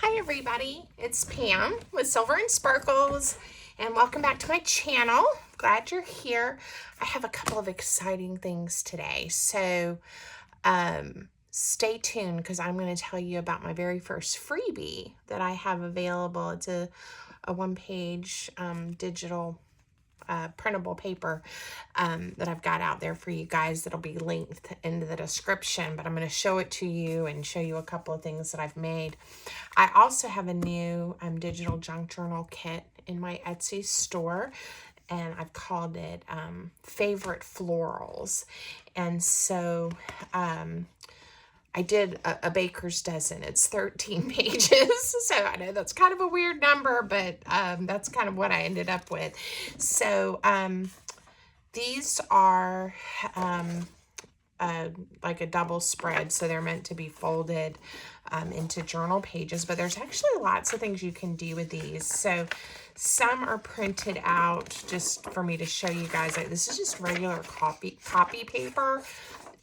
Hi everybody, it's Pam with Silver and Sparkles, and welcome back to my channel. Glad you're here. I have a couple of exciting things today, so stay tuned because I'm going to tell you about my very first freebie that I have available. It's a one-page digital printable paper that I've got out there for you guys that'll be linked into the description, but I'm going to show it to you and show you a couple of things that I've made. I also have a new digital junk journal kit in my Etsy store, and I've called it Favorite Florals. And so I did a baker's dozen. It's 13 pages. So I know that's kind of a weird number, but that's kind of what I ended up with. So these are like a double spread, so they're meant to be folded into journal pages, but there's actually lots of things you can do with these. So some are printed out just for me to show you guys. Like, this is just regular copy paper,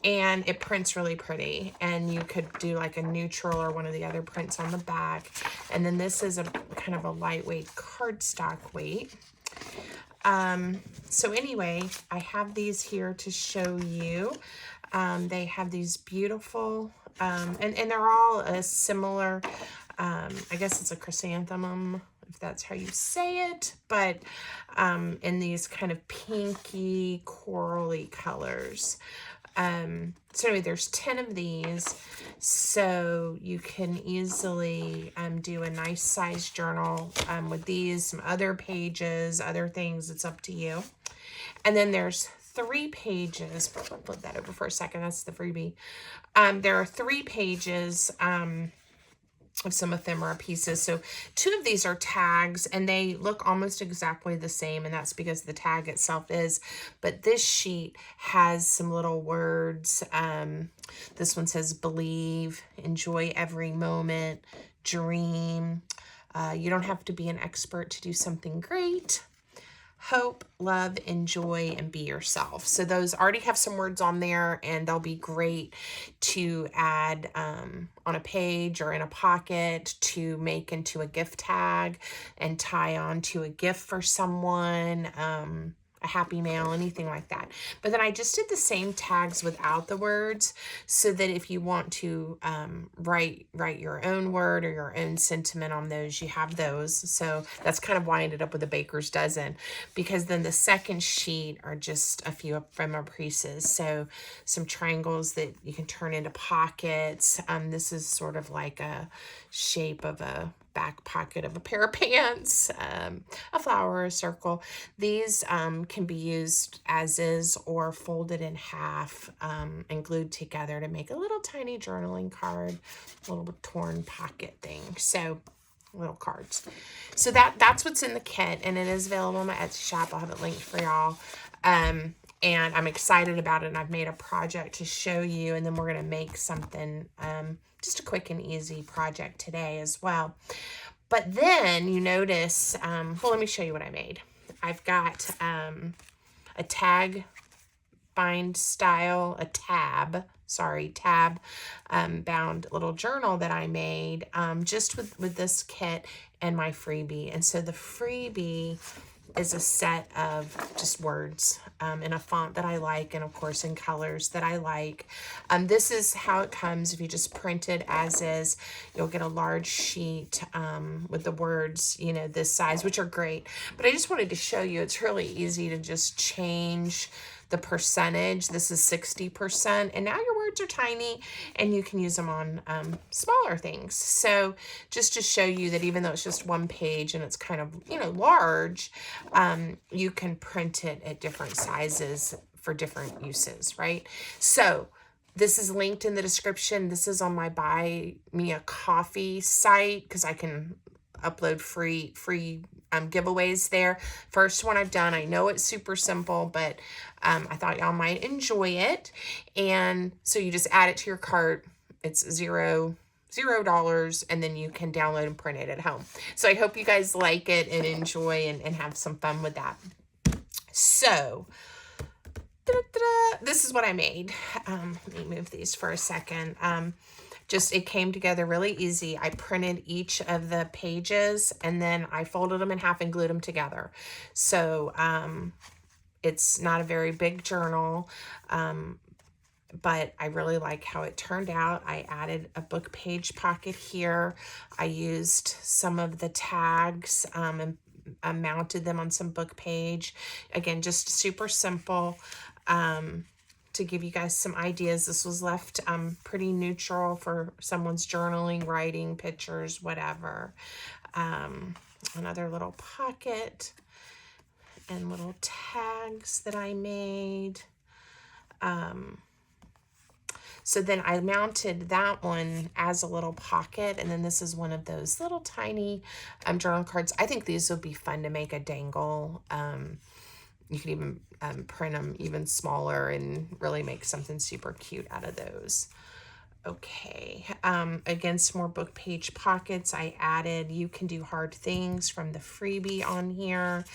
and it prints really pretty, and you could do like a neutral or one of the other prints on the back. And then this is a kind of a lightweight cardstock weight. So anyway, I have these here to show you. They have these beautiful, and they're all a similar, I guess it's a chrysanthemum, if that's how you say it, but in these kind of pinky, corally colors. So anyway, there's 10 of these, so you can easily do a nice size journal with these, some other pages, other things. It's up to you. And then there's 3 pages. Flip that over for a second. That's the freebie. There are 3 pages of some ephemera pieces. So 2 of these are tags, and they look almost exactly the same, and that's because the tag itself is. But this sheet has some little words. This one says believe, enjoy every moment, dream. You don't have to be an expert to do something great. Hope, love, enjoy, and be yourself. So those already have some words on there, and they'll be great to add on a page or in a pocket to make into a gift tag and tie on to a gift for someone, a happy mail, anything like that. But then I just did the same tags without the words, so that if you want to write your own word or your own sentiment on those, you have those. So that's kind of why I ended up with a baker's dozen, because then the second sheet are just a few ephemera pieces. So some triangles that you can turn into pockets. This is sort of like a shape of a back pocket of a pair of pants, a flower, a circle. These can be used as is or folded in half and glued together to make a little tiny journaling card, a little torn pocket thing. So little cards. So that's what's in the kit, and it is available on my Etsy shop. I'll have it linked for y'all. And I'm excited about it, and I've made a project to show you, and then we're going to make something, just a quick and easy project today as well. But then you notice, well, let me show you what I made. I've got a tag bind style, tab bound little journal that I made just with this kit and my freebie. And so the freebie is a set of just words in a font that I like, and of course in colors that I like. This is how it comes. If you just print it as is, you'll get a large sheet with the words, you know, this size, which are great. But I just wanted to show you, it's really easy to just change the percentage. This is 60%, and now your words are tiny, and you can use them on smaller things. So just to show you that even though it's just one page and it's kind of, you know, large, you can print it at different sizes for different uses, right? So this is linked in the description. This is on my Buy Me a Coffee site, because I can upload free giveaways there. First one I've done. I know it's super simple, but I thought y'all might enjoy it. And so you just add it to your cart. It's $0, and then you can download and print it at home. So I hope you guys like it and enjoy and have some fun with that. So this is what I made. Let me move these for a second. just, it came together really easy. I printed each of the pages and then I folded them in half and glued them together. So it's not a very big journal, but I really like how it turned out. I added a book page pocket here. I used some of the tags and I mounted them on some book page. Again, just super simple. To give you guys some ideas, this was left pretty neutral for someone's journaling, writing, pictures, whatever. Another little pocket and little tags that I made. So then I mounted that one as a little pocket, and then this is one of those little tiny journal cards. I think these would be fun to make a dangle. You can even print them even smaller and really make something super cute out of those. Okay, again, some more book page pockets. I added You Can Do Hard Things from the Freebie on here.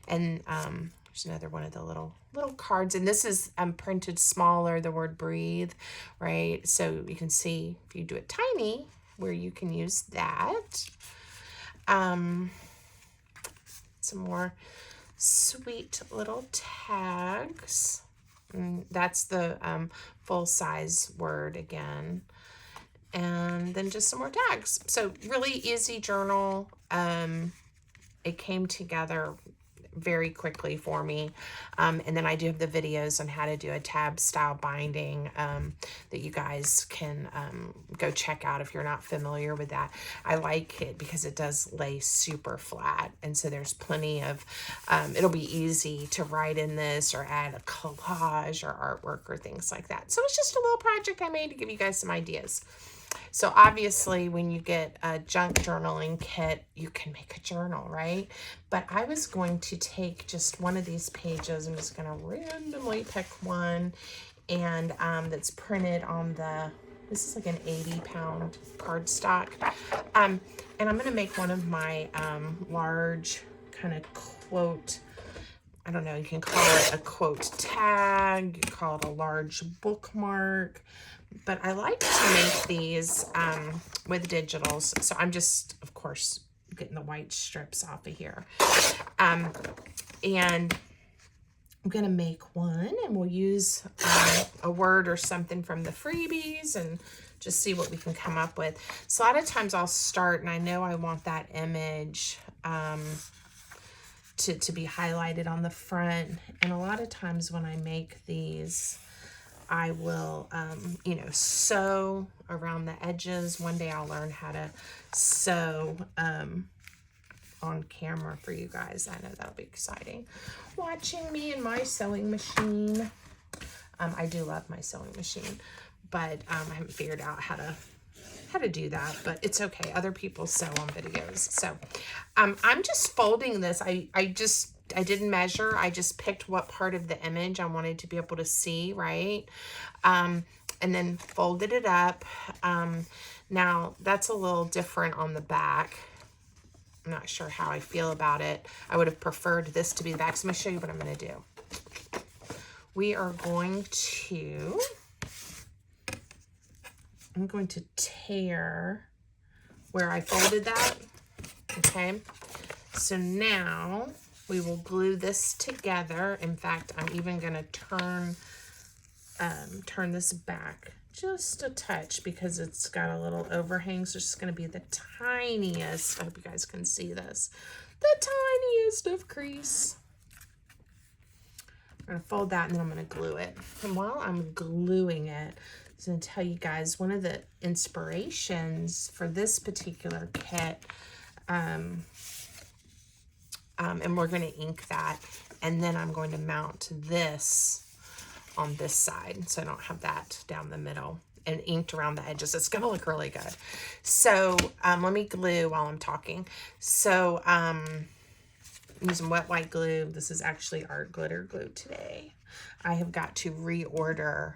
And there's another one of the little cards. And this is printed smaller, the word breathe, right? So you can see if you do it tiny, where you can use that. Some more sweet little tags. And that's the full-size word again. And then just some more tags. So really easy journal. It came together very quickly for me. And then I do have the videos on how to do a tab style binding that you guys can go check out if you're not familiar with that. I like it because it does lay super flat. And so there's plenty of, it'll be easy to write in this or add a collage or artwork or things like that. So it's just a little project I made to give you guys some ideas. So obviously when you get a junk journaling kit, you can make a journal, right? But I was going to take just one of these pages. I'm just going to randomly pick one, and that's printed on this is like an 80-pound cardstock. And I'm going to make one of my large kind of quote, I don't know, you can call it a quote tag, you can call it a large bookmark. But I like to make these with digitals. So I'm just, of course, getting the white strips off of here. And I'm going to make one, and we'll use a word or something from the freebies and just see what we can come up with. So a lot of times I'll start, and I know I want that image to be highlighted on the front. And a lot of times when I make these, I will, you know, sew around the edges. One day I'll learn how to sew on camera for you guys. I know that'll be exciting. Watching me and my sewing machine. I do love my sewing machine, but I haven't figured out how to do that, but it's okay. Other people sew on videos. So I'm just folding this. I didn't measure. I just picked what part of the image I wanted to be able to see, right? And then folded it up. Now, that's a little different on the back. I'm not sure how I feel about it. I would have preferred this to be the back, so I'm going to show you what I'm going to do. We are going to... I'm going to tear where I folded that, okay? So now we will glue this together. In fact, I'm even going to turn this back just a touch because it's got a little overhang. So it's just going to be the tiniest, I hope you guys can see this, the tiniest of crease. I'm going to fold that and then I'm going to glue it. And while I'm gluing it, I'm going to tell you guys one of the inspirations for this particular kit, and we're going to ink that, and then I'm going to mount this on this side so I don't have that down the middle and inked around the edges. It's going to look really good. So let me glue while I'm talking. So I'm using wet white glue. This is actually art glitter glue today. I have got to reorder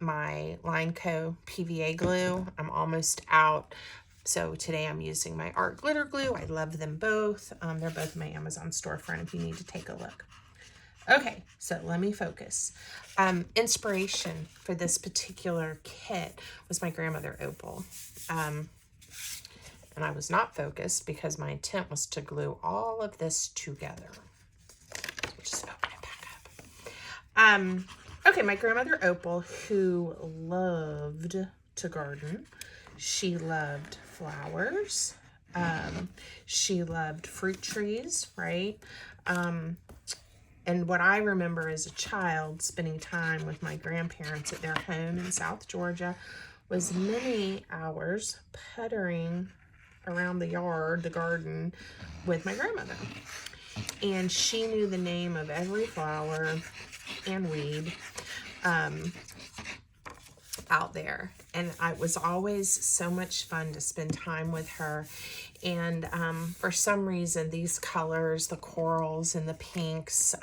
my Line Co. PVA glue. I'm almost out. So today I'm using my art glitter glue. I love them both. They're both my Amazon storefront if you need to take a look. Okay, so let me focus. Inspiration for this particular kit was my grandmother Opal. And I was not focused because my intent was to glue all of this together. So just open it back up. Okay, my grandmother Opal, who loved to garden. She loved flowers. She loved fruit trees, right? And what I remember as a child spending time with my grandparents at their home in South Georgia was many hours puttering around the yard, the garden, with my grandmother. And she knew the name of every flower and weed out there. And it was always so much fun to spend time with her. And for some reason, these colors, the corals and the pinks,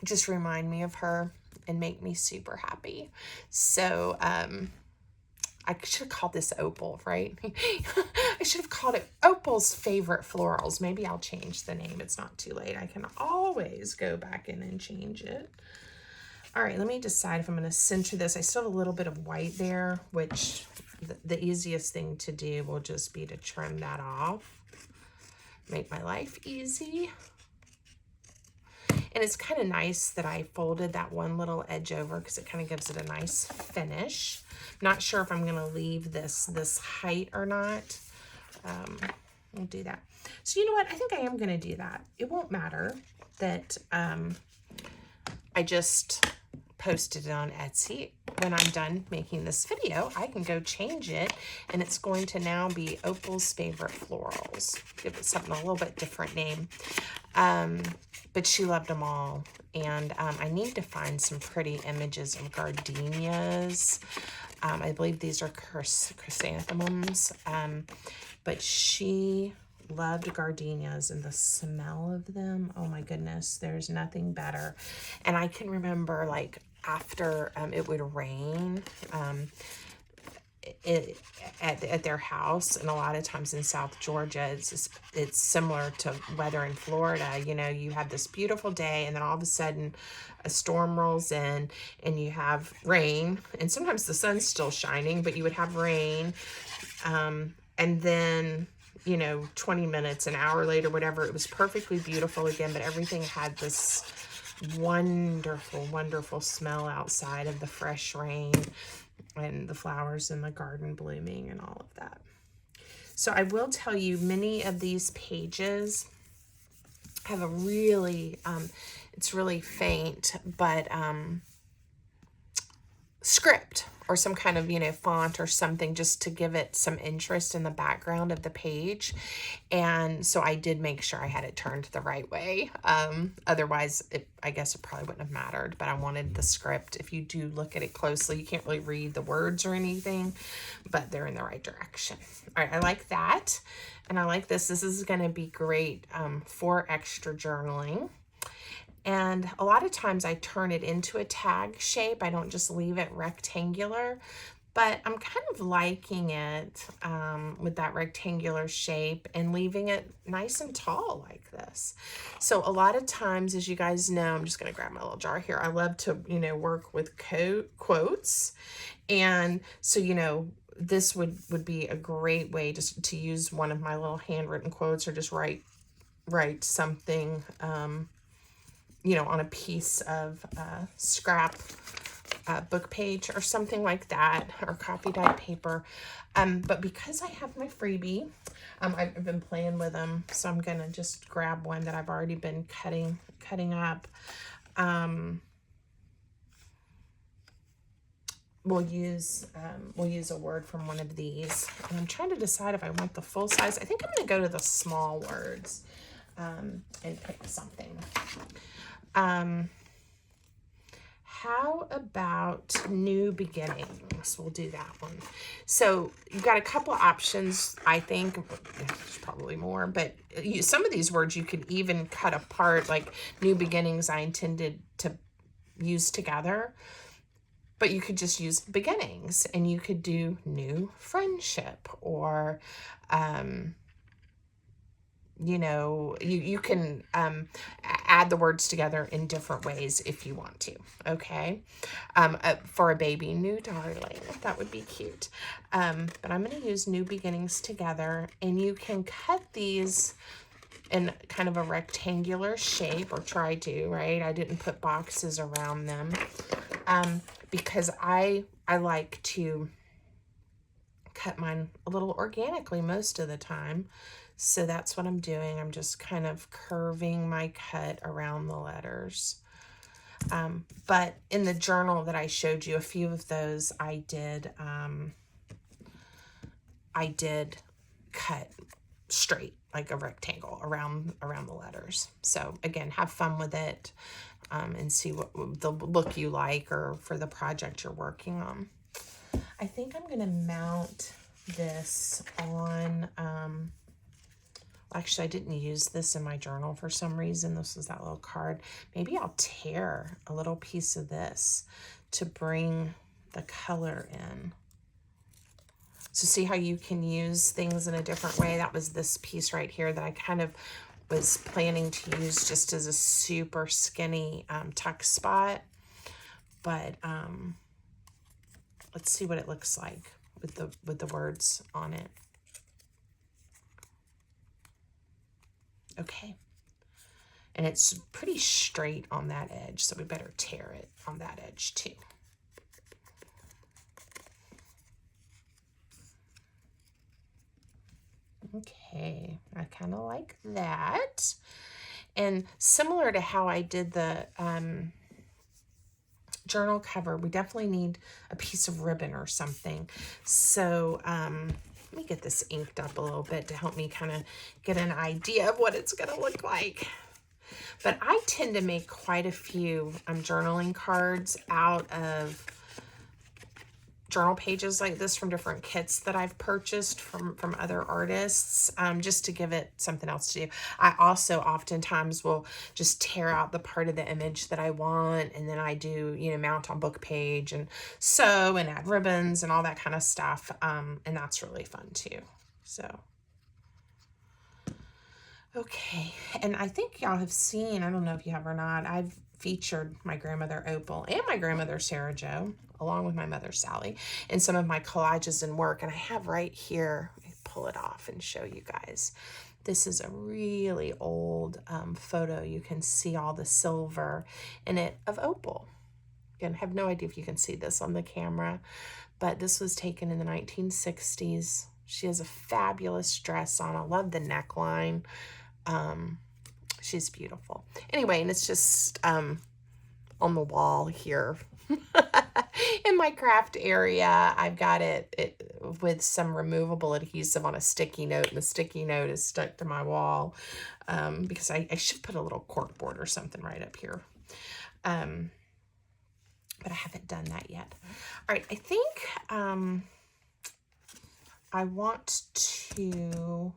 just remind me of her and make me super happy. So I should have called this Opal, right? I should have called it Opal's Favorite Florals. Maybe I'll change the name. It's not too late. I can always go back in and change it. All right, let me decide if I'm going to center this. I still have a little bit of white there, which the easiest thing to do will just be to trim that off. Make my life easy. And it's kind of nice that I folded that one little edge over because it kind of gives it a nice finish. Not sure if I'm going to leave this height or not. We'll do that. So you know what? I think I am going to do that. It won't matter that I just posted it on Etsy. When I'm done making this video, I can go change it, and it's going to now be Opal's Favorite Florals. Give it something a little bit different name. But she loved them all. And I need to find some pretty images of gardenias. I believe these are chrysanthemums. But she loved gardenias, and the smell of them, oh my goodness, there's nothing better. And I can remember, like, after it would rain at their house, and a lot of times in South Georgia, it's similar to weather in Florida. You know, you have this beautiful day, and then all of a sudden a storm rolls in, and you have rain, and sometimes the sun's still shining, but you would have rain, and then, you know, 20 minutes, an hour later, whatever, it was perfectly beautiful again, but everything had this wonderful, wonderful smell outside of the fresh rain and the flowers in the garden blooming and all of that. So I will tell you, many of these pages have a really, it's really faint, but script or some kind of, you know, font or something just to give it some interest in the background of the page. And so I did make sure I had it turned the right way. Otherwise, I guess it probably wouldn't have mattered, but I wanted the script. If you do look at it closely, you can't really read the words or anything, but they're in the right direction. All right, I like that. And I like this. This is going to be great for extra journaling. And a lot of times I turn it into a tag shape. I don't just leave it rectangular, but I'm kind of liking it with that rectangular shape and leaving it nice and tall like this. So a lot of times, as you guys know, I'm just going to grab my little jar here. I love to, you know, work with quotes. And so, you know, this would be a great way just to use one of my little handwritten quotes, or just write something, you know, on a piece of scrap book page or something like that, or copy dyed paper. But because I have my freebie, I've been playing with them, so I'm gonna just grab one that I've already been cutting up. We'll use a word from one of these, and I'm trying to decide if I want the full size. I think I'm gonna go to the small words and pick something. How about new beginnings? We'll do that one. So you've got a couple of options, I think. There's probably more, but some of these words you could even cut apart, like new beginnings I intended to use together, but you could just use beginnings, and you could do new friendship, or you know, you can add the words together in different ways if you want to, okay? For a baby, new darling, that would be cute. But I'm going to use new beginnings together, and you can cut these in kind of a rectangular shape, or try to, right? I didn't put boxes around them because I like to cut mine a little organically most of the time. So that's what I'm doing. I'm just kind of curving my cut around the letters. But in the journal that I showed you, a few of those I did cut straight, like a rectangle around the letters. So again, have fun with it and see what the look you like, or for the project you're working on. I think I'm going to mount this on, actually I didn't use this in my journal for some reason. This was that little card. Maybe I'll tear a little piece of this to bring the color in. So see how you can use things in a different way? That was this piece right here that I kind of was planning to use just as a super skinny tuck spot. But let's see what it looks like with the words on it. Okay. And it's pretty straight on that edge, so we better tear it on that edge too. Okay, I kind of like that. And similar to how I did the journal cover, we definitely need a piece of ribbon or something. So let me get this inked up a little bit to help me kind of get an idea of what it's going to look like. But I tend to make quite a few journaling cards out of journal pages like this from different kits that I've purchased from other artists, just to give it something else to do. I also oftentimes will just tear out the part of the image that I want, and then I do, you know, mount on book page and sew and add ribbons and all that kind of stuff, and that's really fun too. So okay, and I think y'all have seen, I don't know if you have or not, I've featured my grandmother Opal and my grandmother Sarah Jo, along with my mother Sally, in some of my collages and work. And I have right here, let me pull it off and show you guys. This is a really old photo. You can see all the silver in it of Opal. Again, I have no idea if you can see this on the camera, but this was taken in the 1960s. She has a fabulous dress on. I love the neckline. She's beautiful. Anyway, and it's just on the wall here in my craft area. I've got it with some removable adhesive on a sticky note, and the sticky note is stuck to my wall because I should put a little cork board or something right up here. But I haven't done that yet. All right, I think I want to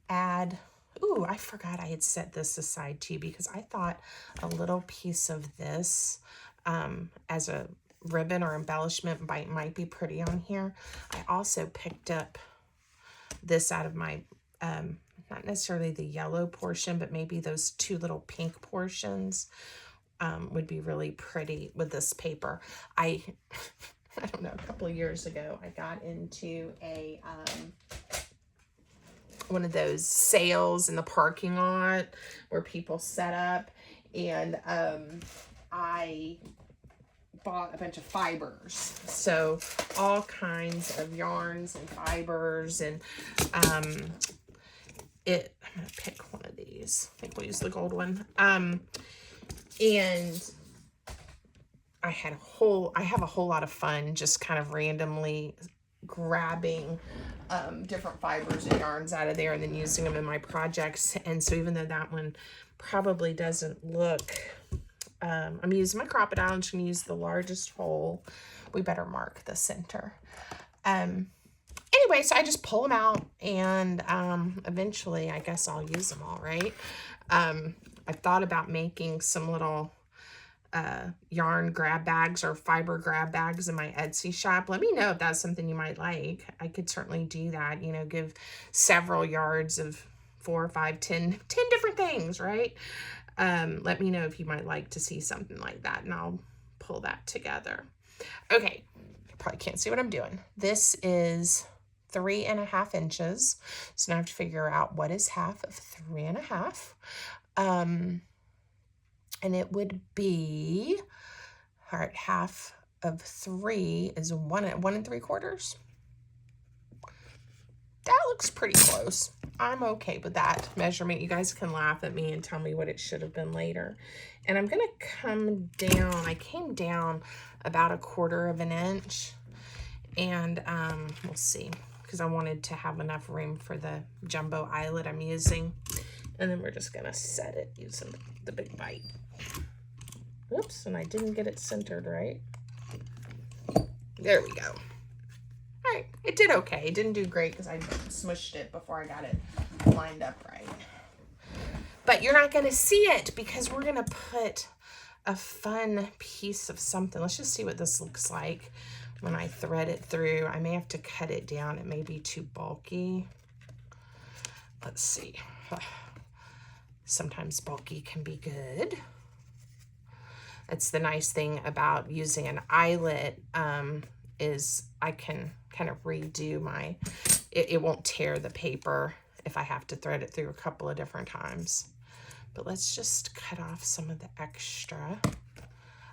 add, ooh, I forgot I had set this aside too, because I thought a little piece of this as a ribbon or embellishment might be pretty on here. I also picked up this out of my, not necessarily the yellow portion, but maybe those two little pink portions would be really pretty with this paper. I don't know, a couple of years ago, I got into a one of those sales in the parking lot where people set up, and I bought a bunch of fibers, so all kinds of yarns and fibers, and I'm gonna pick one of these. I think we'll use the gold one. And I have a whole lot of fun just kind of randomly grabbing different fibers and yarns out of there and then using them in my projects. And so even though that one probably doesn't look, I'm using my Crop-A-Dile. I'm just going to use the largest hole. We better mark the center. Anyway, so I just pull them out, and eventually I guess I'll use them all, right? I thought about making some little yarn grab bags or fiber grab bags in my Etsy shop. Let me know if that's something you might like. I could certainly do that, you know, give several yards of 4, 5, 10 different things, right? Let me know if you might like to see something like that, and I'll pull that together. Okay, you probably can't see what I'm doing. This is 3.5 inches. So now I have to figure out what is half of 3.5. And it would be, all right, half of 3 is 1 3/4. That looks pretty close. I'm okay with that measurement. You guys can laugh at me and tell me what it should have been later. And I'm going to come down. I came down about 1/4 inch. And we'll see, because I wanted to have enough room for the jumbo eyelet I'm using. And then we're just going to set it using the big bite. Oops, and I didn't get it centered right. There we go. All right, it did okay. It didn't do great because I smushed it before I got it lined up right. But you're not going to see it because we're going to put a fun piece of something. Let's just see what this looks like when I thread it through. I may have to cut it down. It may be too bulky. Let's see. Sometimes bulky can be good. That's the nice thing about using an eyelet, is I can kind of redo my, it won't tear the paper if I have to thread it through a couple of different times. But let's just cut off some of the extra.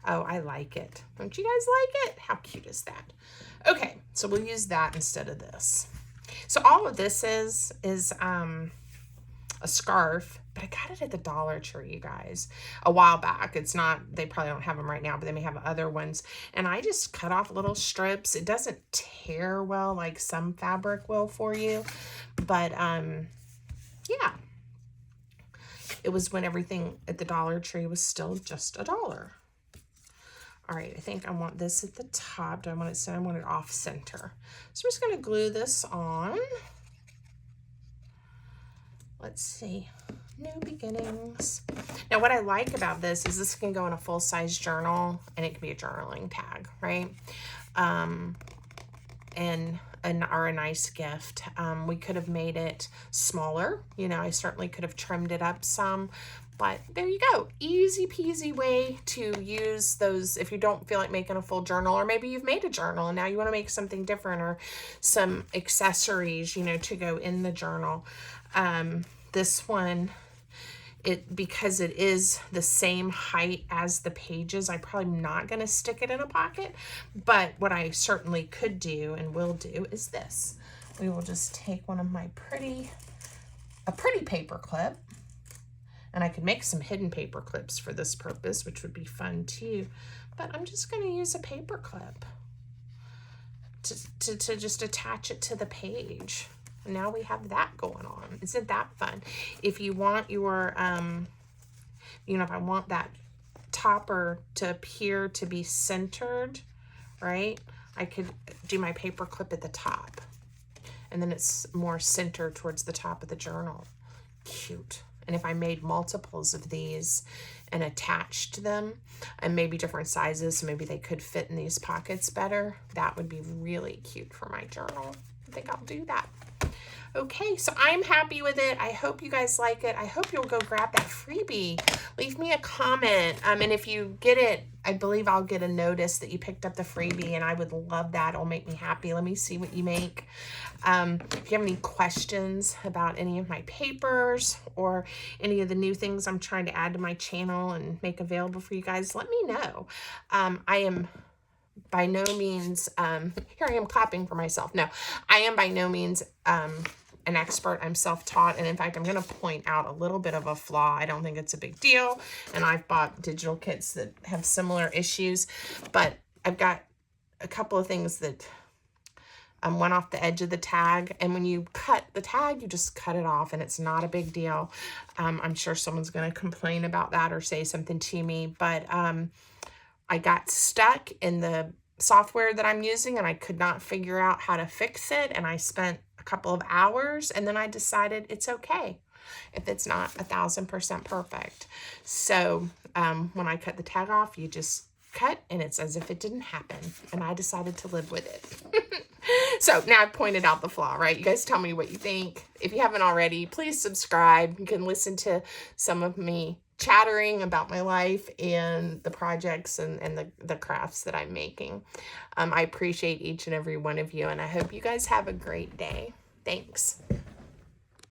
Oh, I like it. Don't you guys like it? How cute is that? Okay, so we'll use that instead of this. So all of this is a scarf, but I got it at the Dollar Tree, you guys, a while back. It's not, they probably don't have them right now, but they may have other ones. And I just cut off little strips. It doesn't tear well like some fabric will for you, but yeah. It was when everything at the Dollar Tree was still just $1. All right, I think I want this at the top. Do I want it center? I want it off center. So I'm just going to glue this on. Let's see. New beginnings. Now, what I like about this is this can go in a full-size journal, and it can be a journaling tag, right? Or a nice gift. We could have made it smaller. You know, I certainly could have trimmed it up some. But there you go. Easy peasy way to use those if you don't feel like making a full journal, or maybe you've made a journal and now you want to make something different, or some accessories, you know, to go in the journal. This one, because it is the same height as the pages, I'm probably not going to stick it in a pocket. But what I certainly could do and will do is this. We will just take one of my pretty paper clip. And I could make some hidden paper clips for this purpose, which would be fun too. But I'm just going to use a paper clip to just attach it to the page. And now we have that going on. Isn't that fun? If you want your, you know, if I want that topper to appear to be centered, right? I could do my paper clip at the top. And then it's more centered towards the top of the journal. Cute. And if I made multiples of these and attached them, and maybe different sizes, so maybe they could fit in these pockets better, that would be really cute for my journal. I think I'll do that. Okay, so I'm happy with it. I hope you guys like it. I hope you'll go grab that freebie. Leave me a comment. And if you get it, I believe I'll get a notice that you picked up the freebie, and I would love that. It'll make me happy. Let me see what you make. If you have any questions about any of my papers or any of the new things I'm trying to add to my channel and make available for you guys, let me know. I am by no means, here I am clapping for myself. No, I am by no means an expert. I'm self-taught, and in fact, I'm going to point out a little bit of a flaw. I don't think it's a big deal, and I've bought digital kits that have similar issues, but I've got a couple of things that went off the edge of the tag, and when you cut the tag, you just cut it off, and it's not a big deal. I'm sure someone's going to complain about that or say something to me, but I got stuck in the software that I'm using, and I could not figure out how to fix it, and I spent a couple of hours, and then I decided it's okay if it's not 1000% perfect. So when I cut the tag off, you just cut, and it's as if it didn't happen, and I decided to live with it. So now I've pointed out the flaw, right? You guys tell me what you think. if you haven't already, please subscribe. You can listen to some of me chattering about my life and the projects and the crafts that I'm making. I appreciate each and every one of you, and I hope you guys have a great day. Thanks.